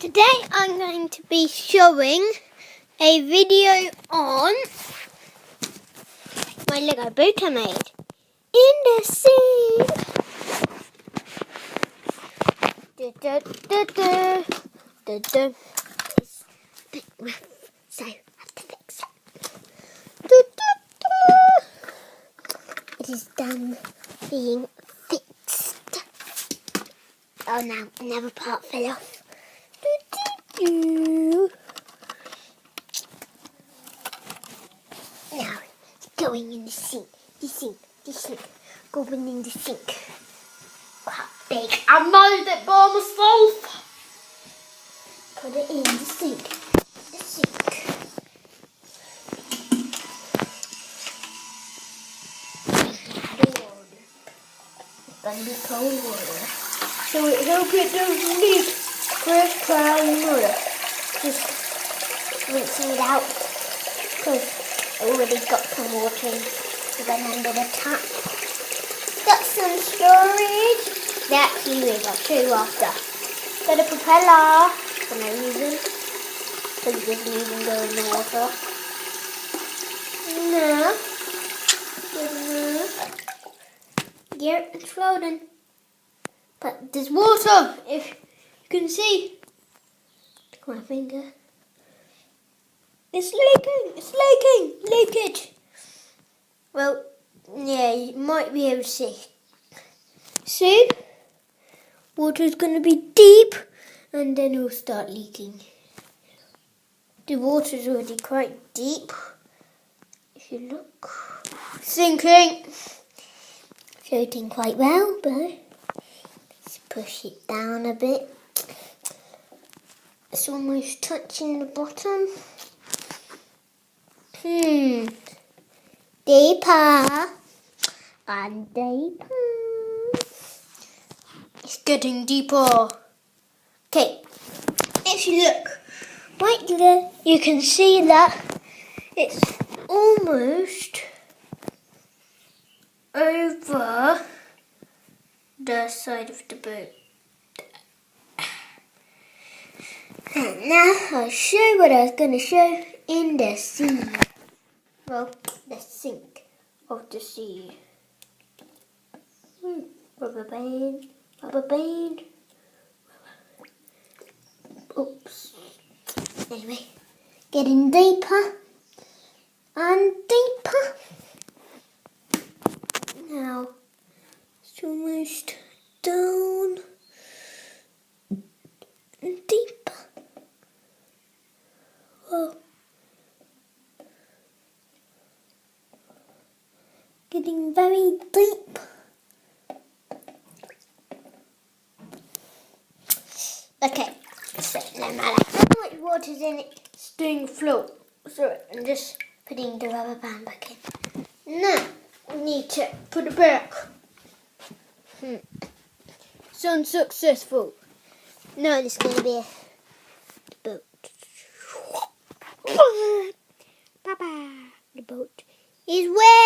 Today I'm going to be showing a video on my Lego boat I made in the sea. It's a bit rough, so I have to fix it. It is done being fixed. Oh no, another part fell off. Now, it's going in the sink. The sink. Going in the sink. How big? I made it by myself. Put it in the sink. The sink. It's going to be cold water. So it helps it doesn't leak. First try water. Just rinsing it out. Because I already got some water in. Then under the tap. Got some storage. Actually, I'll show you after. Got a propeller for no reason. Because it doesn't even go in the water. No. Yeah, it's floating. But there's water, if you can see. Look at my finger. It's leaking, leakage. Well, yeah, you might be able to see. Soon, water's going to be deep and then it'll start leaking. The water's already quite deep. If you look, sinking. Floating quite well, but let's push it down a bit. It's almost touching the bottom. Deeper and deeper. It's getting deeper. Okay, if you look right there, you can see that it's almost over the side of the boat. And now I'll show you what I was going to show in the sea. Well, the sink of the sea. Rubber band, rubber band. Oops. Anyway, getting deeper and deeper. Now, it's almost down and deeper. Oh. Getting very deep. Okay, so no matter how much water's in it, it's doing float. So I'm just putting the rubber band back in. Now, we need to put it back. It's unsuccessful. Now it's going to be a boat. Bye-bye. The boat is wet.